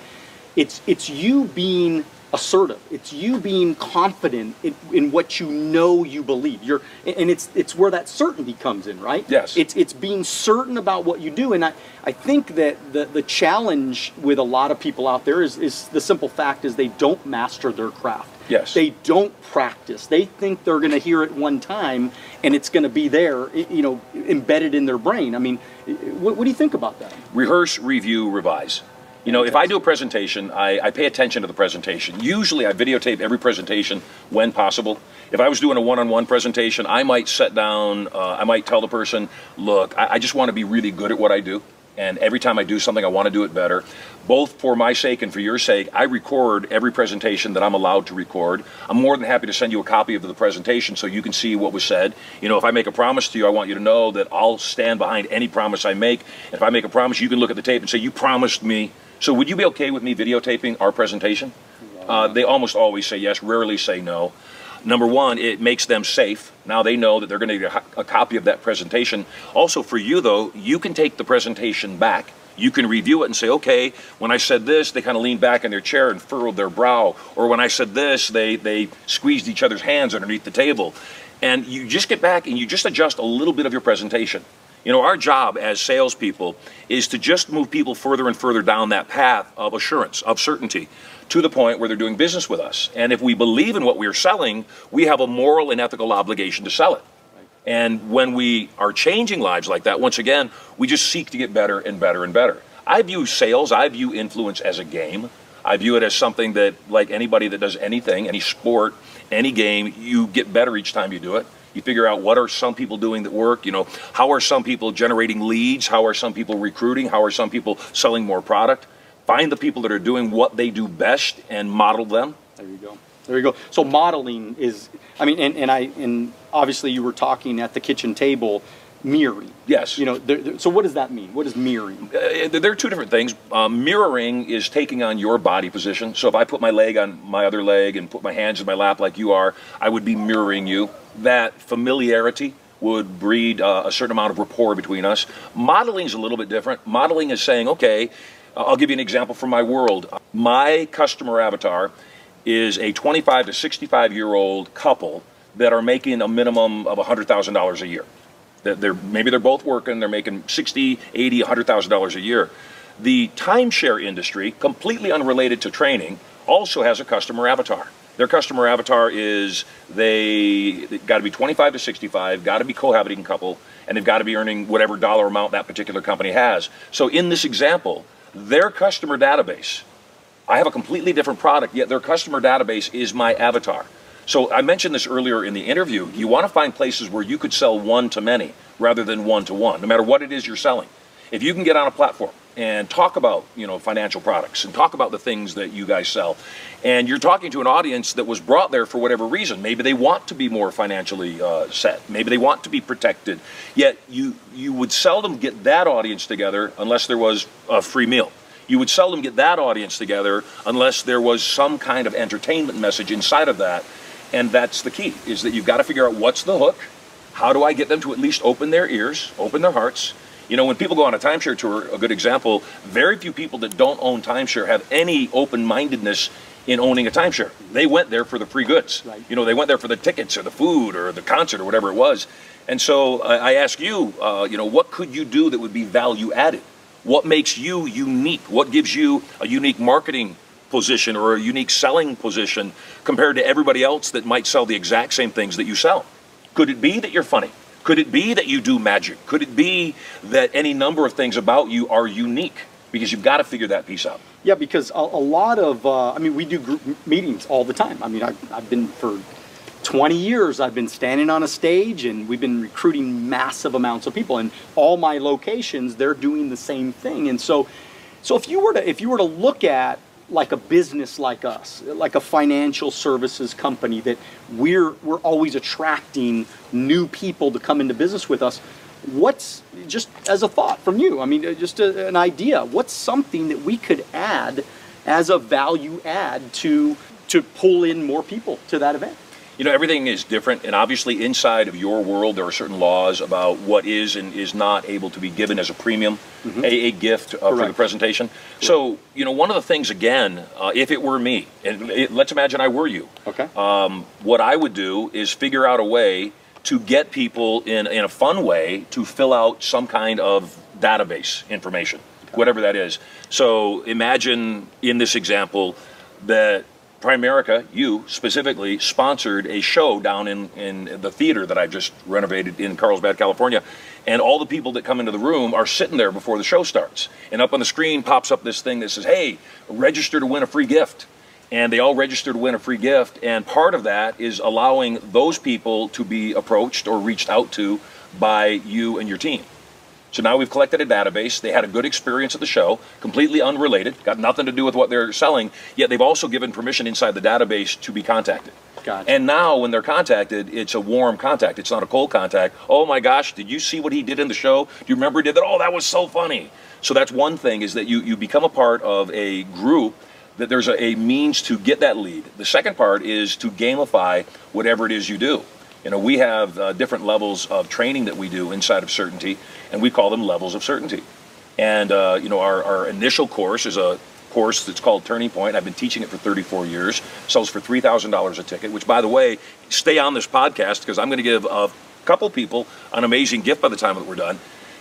It's you being assertive. It's you being confident in what you believe. And it's where that certainty comes in, right? Yes. It's being certain about what you do. And I think that the challenge with a lot of people out there is the simple fact is they don't master their craft. Yes. They don't practice. They think they're going to hear it one time and it's going to be there, embedded in their brain. I mean, what do you think about that? Rehearse, review, revise. If I do a presentation, I pay attention to the presentation. Usually I videotape every presentation when possible. If I was doing a one-on-one presentation, I might sit down, I might tell the person, look, I just want to be really good at what I do. And every time I do something, I want to do it better. Both for my sake and for your sake, I record every presentation that I'm allowed to record. I'm more than happy to send you a copy of the presentation so you can see what was said. If I make a promise to you, I want you to know that I'll stand behind any promise I make. And if I make a promise, you can look at the tape and say, you promised me. So would you be okay with me videotaping our presentation? They almost always say yes, rarely say no. Number one, it makes them safe. Now they know that they're going to get a copy of that presentation. Also for you though, you can take the presentation back. You can review it and say, okay, when I said this, they kind of leaned back in their chair and furrowed their brow. Or when I said this, they squeezed each other's hands underneath the table. And you just get back and you just adjust a little bit of your presentation. Our job as salespeople is to just move people further and further down that path of assurance, of certainty, to the point where they're doing business with us. And if we believe in what we're selling, we have a moral and ethical obligation to sell it. And when we are changing lives like that, once again, we just seek to get better and better and better. I view sales, I view influence as a game. I view it as something that, like anybody that does anything, any sport, any game, you get better each time you do it. You figure out what are some people doing that work, how are some people generating leads, how are some people recruiting, how are some people selling more product. Find the people that are doing what they do best and model them. There you go. There you go. So modeling is, and obviously you were talking at the kitchen table, mirroring. Yes. So what does that mean? What is mirroring? There are two different things. Mirroring is taking on your body position. So if I put my leg on my other leg and put my hands in my lap like you are, I would be mirroring you. That familiarity would breed a certain amount of rapport between us. Modeling is a little bit different. Modeling is saying, okay, I'll give you an example from my world. My customer avatar is a 25 to 65-year-old couple that are making a minimum of $100,000 a year. Maybe they're both working, they're making $60,000, $80,000, $100,000 a year. The timeshare industry, completely unrelated to training, also has a customer avatar. Their customer avatar is they got to be 25 to 65, got to be cohabiting couple, and they've got to be earning whatever dollar amount that particular company has. So in this example, their customer database, I have a completely different product, yet their customer database is my avatar. So I mentioned this earlier in the interview. You want to find places where you could sell one to many rather than one to one, no matter what it is you're selling. If you can get on a platform and talk about, financial products and talk about the things that you guys sell, and you're talking to an audience that was brought there for whatever reason. Maybe they want to be more financially set. Maybe they want to be protected. Yet you would seldom get that audience together unless there was a free meal. You would seldom get that audience together unless there was some kind of entertainment message inside of that. And that's the key, is that you've got to figure out what's the hook, How do I get them to at least open their ears, open their hearts? You know, when people go on a timeshare tour, a good example, very few people that don't own timeshare have any open-mindedness in owning a timeshare. They went there for the free goods. Right. You know, they went there for the tickets or the food or the concert or whatever it was. And so I ask you, you know, what could you do that would be value added? What makes you unique? What gives you a unique marketing position or a unique selling position compared to everybody else that might sell the exact same things that you sell? Could it be that you're funny? Could it be that you do magic? Could it be that any number of things about you are unique? Because you've got to figure that piece out. Yeah, because a lot of, I mean, we do group meetings all the time. I mean, I've been for 20 years, I've been standing on a stage and we've been recruiting massive amounts of people. And all my locations, they're doing the same thing. And so if you were to look at like a business like us, like a financial services company that we're always attracting new people to come into business with us, what's, just as a thought from you, I mean, just an idea, what's something that we could add as a value add to pull in more people to that event? You know, everything is different, and obviously inside of your world there are certain laws about what is and is not able to be given as a premium, a gift for the presentation. Correct. So, you know, one of the things, again, if it were me, and let's imagine I were you, okay. What I would do is figure out a way to get people in a fun way to fill out some kind of database information, whatever that is. So imagine in this example that Primerica, you specifically, sponsored a show down in the theater that I just renovated in Carlsbad, California. And all the people that come into the room are sitting there before the show starts. And up on the screen pops up this thing that says, hey, register to win a free gift. And they all register to win a free gift. And part of that is allowing those people to be approached or reached out to by you and your team. So now we've collected a database. They had a good experience at the show, completely unrelated, got nothing to do with what they're selling, yet they've also given permission inside the database to be contacted. Gotcha. And now when they're contacted, it's a warm contact. It's not a cold contact. Oh my gosh, did you see what he did in the show? Do you remember he did that? Oh, that was so funny. So that's one thing, is that you become a part of a group, that there's a means to get that lead. The second part is to gamify whatever it is you do. You know, we have different levels of training that we do inside of Certainty, and we call them levels of certainty. And, you know, our initial course is a course that's called Turning Point. I've been teaching it for 34 years. Sells for $3,000 a ticket, which, by the way, stay on this podcast because I'm going to give a couple people an amazing gift by the time that we're done.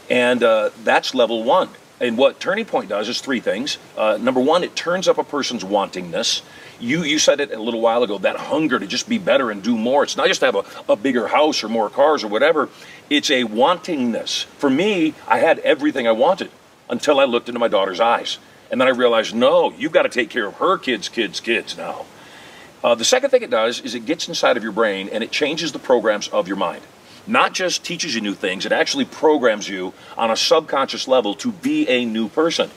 And that's level one. And what Turning Point does is three things. Number one, it turns up a person's wantingness. You said it a little while ago, that hunger to just be better and do more. It's not just to have a bigger house or more cars or whatever. It's a wantingness. For me, I had everything I wanted until I looked into my daughter's eyes. And then I realized, no, you've got to take care of her kids' now. The second thing it does is it gets inside of your brain and it changes the programs of your mind. Not just teaches you new things, it actually programs you on a subconscious level to be a new person.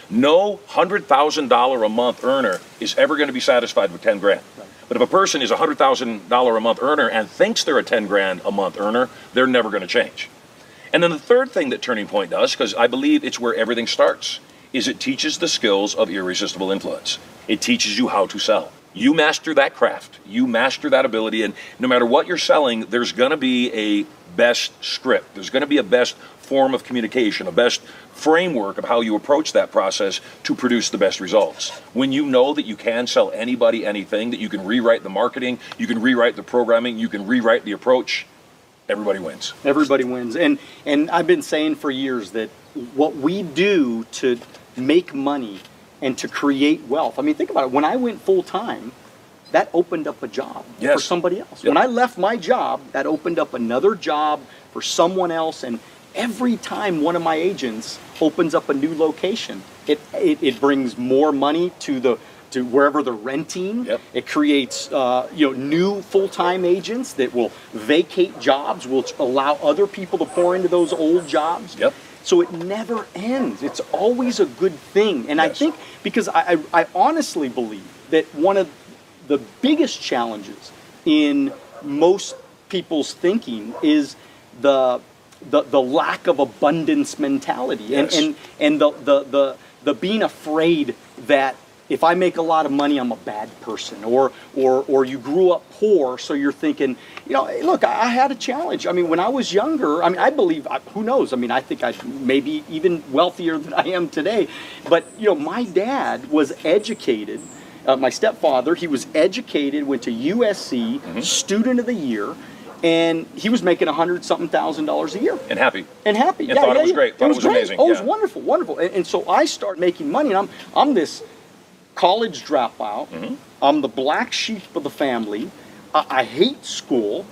No $100,000 a month earner is ever going to be satisfied with 10 grand. Right. But if a person is a $100,000 a month earner and thinks they're a 10 grand a month earner, they're never going to change. And then the third thing that Turning Point does, because I believe it's where everything starts, is it teaches the skills of irresistible influence. It teaches you how to sell. You master that craft, you master that ability, and no matter what you're selling, there's going to be a best script. There's going to be a best form of communication, a best framework of how you approach that process to produce the best results. When you know that you can sell anybody anything, that you can rewrite the marketing, you can rewrite the programming, you can rewrite the approach, everybody wins. Everybody wins. And I've been saying for years that what we do to make money and to create wealth. I mean, think about it. When I went full-time, that opened up a job for somebody else. Yep. When I left my job, that opened up another job for someone else. And every time one of my agents opens up a new location, it brings more money to wherever they're renting. Yep. It creates new full-time agents that will vacate jobs, will allow other people to pour into those old jobs. Yep. So it never ends. It's always a good thing. And I think, because I honestly believe that one of the biggest challenges in most people's thinking is the lack of abundance mentality, and the being afraid that if I make a lot of money, I'm a bad person, or you grew up poor, so you're thinking, you know, look, I had a challenge. I mean, when I was younger, I mean, I believe, who knows? I mean, I think I maybe even wealthier than I am today. But, you know, my dad was educated. My stepfather, he was educated, went to USC, student of the year, and he was making $100,000 a year. And happy. And happy. And thought it was great. Thought it was amazing. Oh, it was wonderful, wonderful. And so I started making money, and I'm this college dropout. I'm the black sheep of the family. I hate school.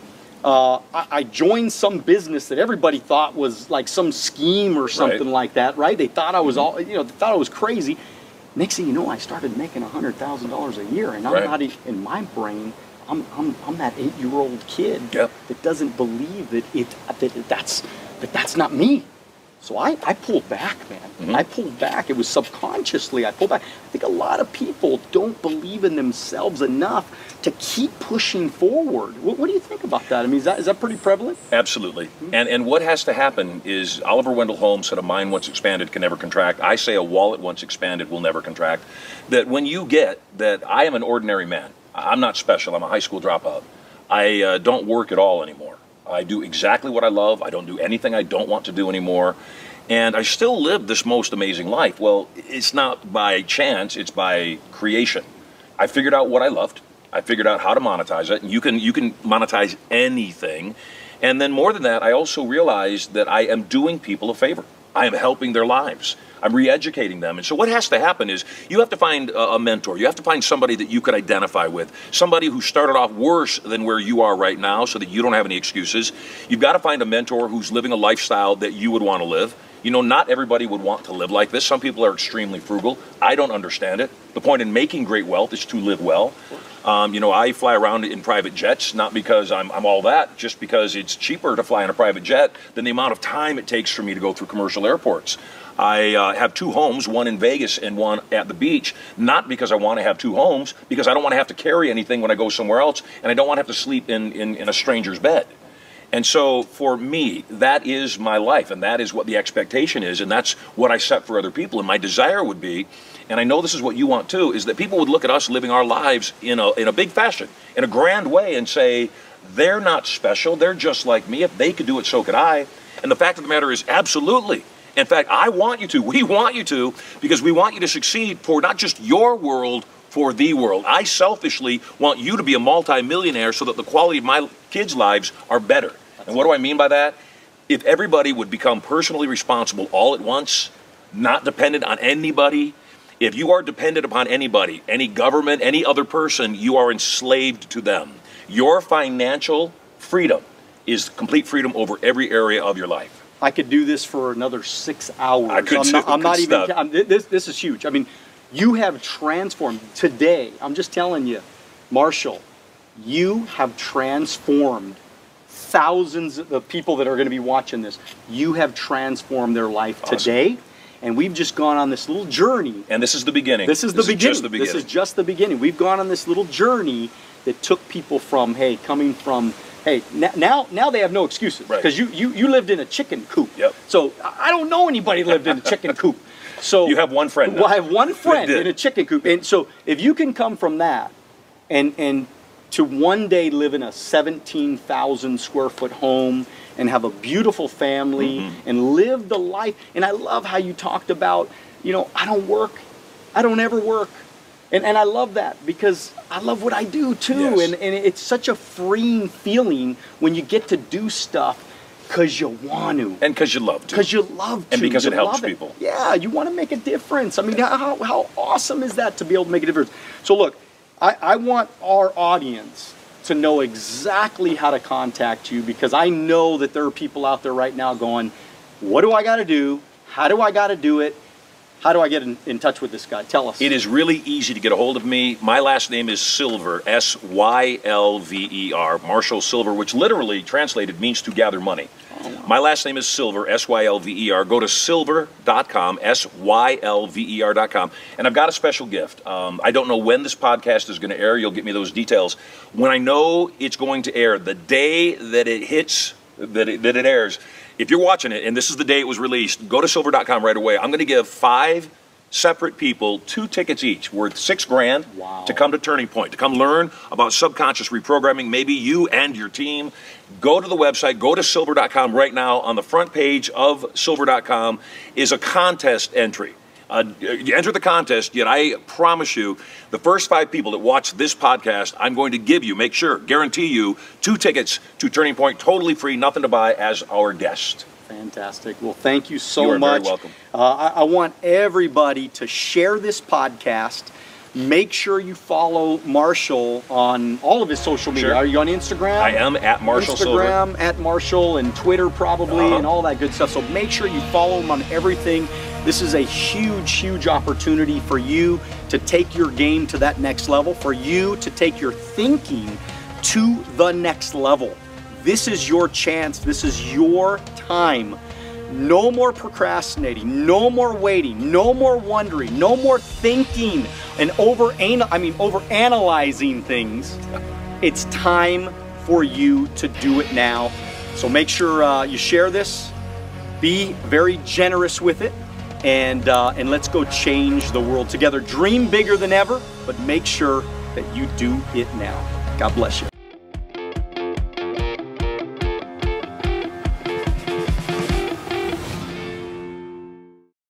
I joined some business that everybody thought was like some scheme or something like that, right? They thought I was all, you know, they thought I was crazy. Next thing you know, I started making $100,000 a year, and I'm not in my brain. I'm that 8-year-old kid that doesn't believe that that's not me. So I pulled back, man. I pulled back. It was subconsciously I pulled back. I think a lot of people don't believe in themselves enough to keep pushing forward. What do you think about that? I mean, is that pretty prevalent? Absolutely. And what has to happen is Oliver Wendell Holmes said a mind once expanded can never contract. I say a wallet once expanded will never contract. That when you get that I am an ordinary man, I'm not special, I'm a high school dropout. I don't work at all anymore. I do exactly what I love. I don't do anything I don't want to do anymore. And I still live this most amazing life. Well, it's not by chance, it's by creation. I figured out what I loved. I figured out how to monetize it. And you can monetize anything. And then more than that, I also realized that I am doing people a favor. I am helping their lives. I'm re-educating them. And so what has to happen is you have to find a mentor. You have to find somebody that you can identify with, somebody who started off worse than where you are right now so that you don't have any excuses. You've got to find a mentor who's living a lifestyle that you would want to live. You know, not everybody would want to live like this. Some people are extremely frugal. I don't understand it. The point in making great wealth is to live well. You know, I fly around in private jets, not because I'm all that, just because it's cheaper to fly in a private jet than the amount of time it takes for me to go through commercial airports. I have 2 homes, one in Vegas and one at the beach, not because I want to have 2 homes, because I don't want to have to carry anything when I go somewhere else, and I don't want to have to sleep in a stranger's bed. And so for me, that is my life, and that is what the expectation is, and that's what I set for other people. And my desire would be, and I know this is what you want too, is that people would look at us living our lives in a big fashion, in a grand way, and say, they're not special, they're just like me. If they could do it, so could I. And the fact of the matter is, absolutely. In fact, I want you to, we want you to, because we want you to succeed for not just your world, for the world. I selfishly want you to be a multi-millionaire so that the quality of my kids' lives are better. And what do I mean by that? If everybody would become personally responsible all at once, not dependent on anybody, if you are dependent upon anybody, any government, any other person, you are enslaved to them. Your financial freedom is complete freedom over every area of your life. I could do this for another 6 hours. I could I'm not even. This is huge. I mean, you have transformed today. I'm just telling you, Marshall, you have transformed thousands of people that are going to be watching this. You have transformed their life today, and we've just gone on this little journey. And this is the beginning. This is just the beginning. This is just the beginning. We've gone on this little journey that took people from, hey, coming from. Hey, now they have no excuses because you lived in a chicken coop. Yep. So I don't know anybody lived in a chicken coop. So you have one friend. Well, I have one friend in a chicken coop, and so if you can come from that, and to one day live in a 17,000 square foot home and have a beautiful family and live the life, and I love how you talked about, you know, I don't work, I don't ever work. And I love that because I love what I do too. Yes. And it's such a freeing feeling when you get to do stuff because you want to. And because you love to. Because you love to. And because it helps people. Yeah, you want to make a difference. I mean, how awesome is that to be able to make a difference? So look, I want our audience to know exactly how to contact you because I know that there are people out there right now going, what do I got to do? How do I got to do it? How do I get in touch with this guy? Tell us. It is really easy to get a hold of me. My last name is Sylver, S-Y-L-V-E-R, Marshall Sylver, which literally translated means to gather money. Oh, wow. My last name is Sylver, S-Y-L-V-E-R. Go to sylver.com, S-Y-L-V-E-R.com, and I've got a special gift. I don't know when this podcast is going to air. You'll get me those details. When I know it's going to air, the day that it hits, that it airs, if you're watching it, and this is the day it was released, go to sylver.com right away. I'm going to give 5 separate people 2 tickets each, worth $6,000 Wow. to come to Turning Point, to come learn about subconscious reprogramming, maybe you and your team. Go to the website, go to Sylver.com right now. On the front page of Sylver.com is a contest entry. You enter the contest, yet I promise you, the first 5 people that watch this podcast, I'm going to give you, guarantee you, 2 tickets to Turning Point, totally free, nothing to buy, as our guest. Fantastic. Well, thank you so You are much. very welcome. I want everybody to share this podcast. Make sure you follow Marshall on all of his social media. Sure. Are you on Instagram? I am at Marshall Sylver. Instagram, at Marshall, and Twitter probably, and all that good stuff. So make sure you follow him on everything. This is a huge, huge opportunity for you to take your game to that next level, for you to take your thinking to the next level. This is your chance. This is your time. No more procrastinating, no more waiting, no more wondering, no more thinking and overanalyzing things. It's time for you to do it now. So make sure you share this, be very generous with it, and let's go change the world together. Dream bigger than ever, but make sure that you do it now. God bless you.